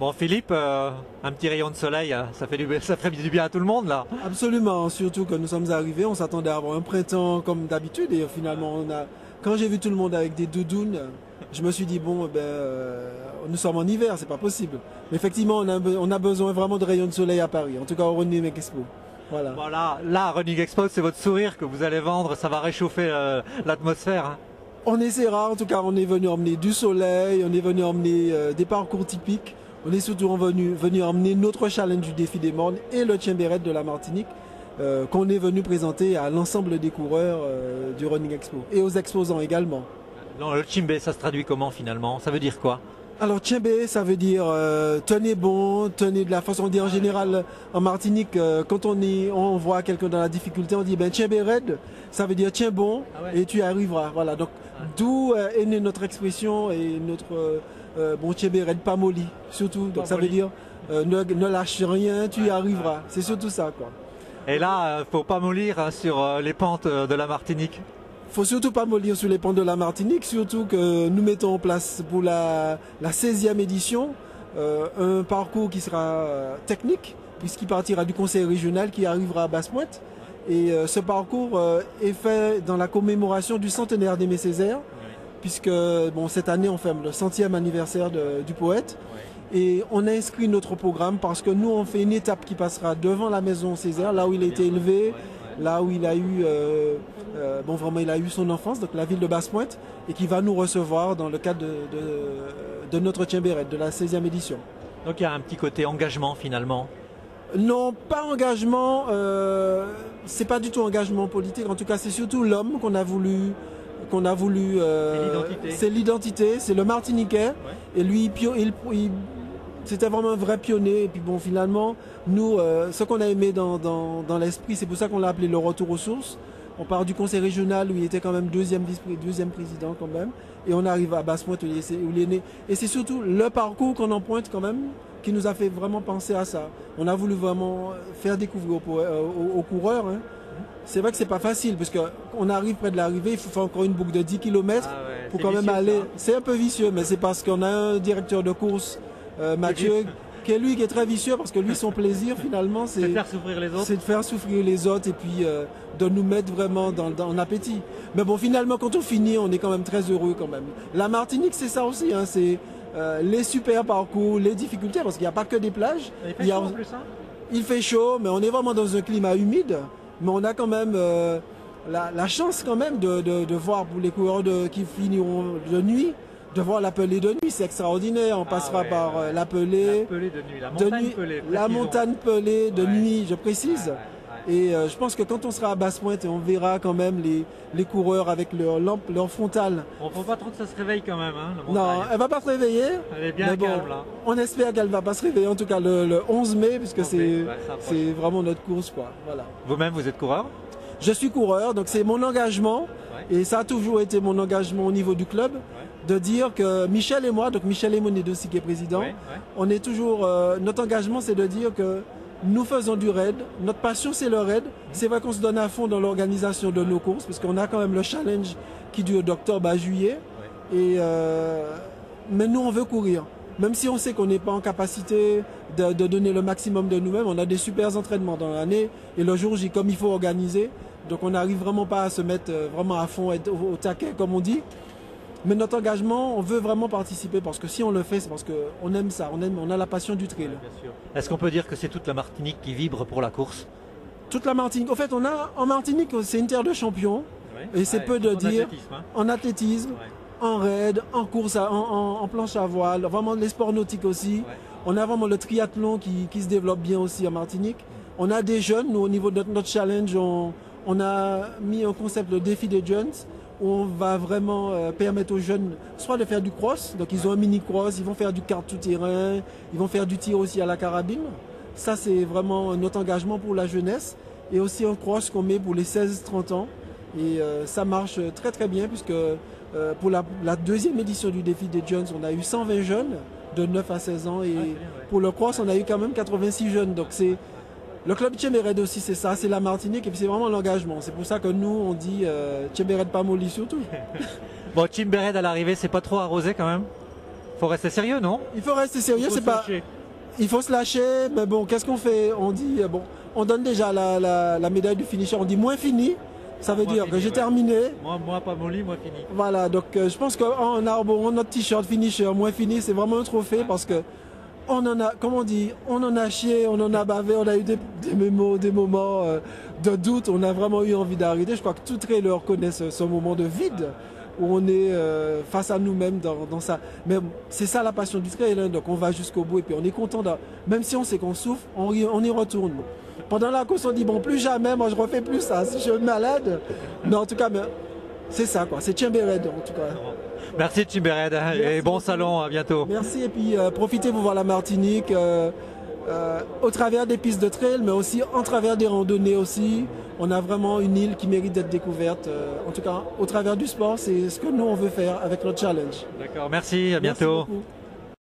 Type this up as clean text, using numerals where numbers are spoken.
Bon Philippe, un petit rayon de soleil, ça ferait du bien à tout le monde là. Absolument, surtout que nous sommes arrivés, on s'attendait à avoir un printemps comme d'habitude et finalement quand j'ai vu tout le monde avec des doudounes, je me suis dit bon nous sommes en hiver, c'est pas possible. Mais effectivement on a besoin vraiment de rayons de soleil à Paris, en tout cas au Running Expo. Voilà. Voilà, là Running Expo c'est votre sourire que vous allez vendre, ça va réchauffer l'atmosphère. Hein. On essaiera, en tout cas on est venu emmener du soleil, on est venu emmener des parcours typiques. On est surtout venu emmener notre challenge du défi des mornes et le Tchimbéret de la Martinique qu'on est venu présenter à l'ensemble des coureurs du Running Expo et aux exposants également. Non, le Tchimbé, ça se traduit comment finalement? Ça veut dire quoi? Alors Tchimbé, ça veut dire tenez bon, tenez de la façon. On dit en général en Martinique, quand on voit quelqu'un dans la difficulté, on dit ben Tchimbéret, ça veut dire tiens bon et tu y arriveras. Voilà, donc d'où est née notre expression et notre... bon, Tchimbéret pas molli, surtout. Donc ça veut dire ne lâche rien, tu y arriveras. C'est surtout ça, quoi. Et là, faut pas mollir hein, sur les pentes de la Martinique. Faut surtout pas mollir sur les pentes de la Martinique, surtout que nous mettons en place pour la 16e édition un parcours qui sera technique, puisqu'il partira du conseil régional qui arrivera à Basse-Pointe. Et ce parcours est fait dans la commémoration du centenaire d'Aimé Césaire, puisque bon, cette année on fait le 100e anniversaire du poète. Et on a inscrit notre programme parce que nous on fait une étape qui passera devant la maison Césaire, là où il a été élevé, là où il a eu, bon vraiment il a eu son enfance, donc la ville de Basse-Pointe, et qui va nous recevoir dans le cadre de notre Tchimbéret, de la 16e édition. Donc il y a un petit côté engagement finalement. Non, pas engagement, c'est pas du tout engagement politique, en tout cas c'est surtout l'homme qu'on a voulu... c'est l'identité, c'est le Martiniquais, et lui c'était vraiment un vrai pionnier. Et puis bon, finalement, nous, ce qu'on a aimé dans l'esprit, c'est pour ça qu'on l'a appelé le retour aux sources. On part du conseil régional où il était quand même deuxième président quand même, et on arrive à Basse-Pointe où il est né. Et c'est surtout le parcours qu'on emprunte quand même qui nous a fait vraiment penser à ça. On a voulu vraiment faire découvrir aux coureurs. Hein. C'est vrai que c'est pas facile parce qu'on arrive près de l'arrivée, il faut faire encore une boucle de 10 km pour quand même aller. C'est un peu vicieux, mais c'est parce qu'on a un directeur de course, Mathieu, qui est très vicieux parce que lui, son plaisir finalement, c'est de faire souffrir les autres. C'est de faire souffrir les autres et puis de nous mettre vraiment en appétit. Mais bon, finalement, quand on finit, on est quand même très heureux quand même. La Martinique, c'est ça aussi, hein, c'est les super parcours, les difficultés, parce qu'il n'y a pas que des plages. Il fait chaud en plus, hein. Il fait chaud, mais on est vraiment dans un climat humide. Mais on a quand même la chance quand même de voir pour les coureurs qui finiront de nuit, de voir la Pelée de nuit, c'est extraordinaire. On passera par la Pelée de nuit, la montagne Pelée. La montagne Pelée de nuit, je précise. Et je pense que quand on sera à Basse-Pointe, on verra quand même les coureurs avec leur frontale. On ne faut pas trop que ça se réveille quand même, hein, la montagne. Non, elle ne va pas se réveiller. Elle est bien calme là. On espère qu'elle ne va pas se réveiller, en tout cas le 11 mai, puisque c'est vraiment notre course, quoi. Voilà. Vous-même, vous êtes coureur? Je suis coureur, donc c'est mon engagement, et ça a toujours été mon engagement au niveau du club, de dire que Michel et moi, donc Michel Emonide aussi qui est président, on est toujours, notre engagement c'est de dire que nous faisons du raid, notre passion c'est le raid, c'est vrai qu'on se donne à fond dans l'organisation de nos courses, parce qu'on a quand même le challenge qui dure d'octobre à juillet, mais nous on veut courir. Même si on sait qu'on n'est pas en capacité de donner le maximum de nous-mêmes, on a des super entraînements dans l'année, et le jour J, comme il faut organiser, donc on n'arrive vraiment pas à se mettre vraiment à fond, être au taquet comme on dit. Mais notre engagement, on veut vraiment participer parce que si on le fait, c'est parce qu'on aime ça, on a la passion du trail. Est-ce qu'on peut dire que c'est toute la Martinique qui vibre pour la course? Toute la Martinique. En fait, en Martinique, c'est une terre de champions. Et c'est peu de dire. En athlétisme, en raid, en course, en planche à voile, vraiment les sports nautiques aussi. On a vraiment le triathlon qui se développe bien aussi en Martinique. On a des jeunes, nous au niveau de notre challenge, on a mis un concept de défi des jeunes, où on va vraiment permettre aux jeunes soit de faire du cross, donc ils ont un mini-cross, ils vont faire du kart tout-terrain, ils vont faire du tir aussi à la carabine. Ça c'est vraiment notre engagement pour la jeunesse, et aussi un cross qu'on met pour les 16-30 ans. Et ça marche très très bien puisque pour la deuxième édition du défi des jeunes, on a eu 120 jeunes de 9 à 16 ans, et pour le cross on a eu quand même 86 jeunes. Donc c'est le club Tchimbéret aussi, c'est ça, c'est la Martinique, et puis c'est vraiment l'engagement. C'est pour ça que nous, on dit Tchimbéret pas molli surtout. Bon, Tchimbéret à l'arrivée, c'est pas trop arrosé quand même? Faut rester sérieux, non? Il faut rester sérieux, c'est pas... Il faut se lâcher, mais bon, qu'est-ce qu'on fait? On dit, bon, on donne déjà la médaille du finisher, on dit moins fini, ça veut dire que j'ai terminé. Moi pas molli, moi fini. Voilà, donc je pense qu'en arborant notre t-shirt finisher, moins fini, c'est vraiment un trophée parce que on en a, comme on dit, on en a chié, on en a bavé, on a eu des moments de doute, on a vraiment eu envie d'arrêter. Je crois que tout trailer connaît ce moment de vide où on est face à nous-mêmes dans ça. Mais c'est ça la passion du trail, hein, donc on va jusqu'au bout et puis on est content, même si on sait qu'on souffre, on y retourne. Pendant la course, on dit bon, plus jamais, moi je refais plus ça, si je suis malade. Mais en tout cas, c'est ça quoi, c'est Timbered en tout cas. Merci Timbered et bon salon, à bientôt. Merci et puis profitez pour voir la Martinique au travers des pistes de trail, mais aussi en travers des randonnées aussi. On a vraiment une île qui mérite d'être découverte. En tout cas, au travers du sport, c'est ce que nous on veut faire avec notre challenge. D'accord, merci, à bientôt. Merci beaucoup.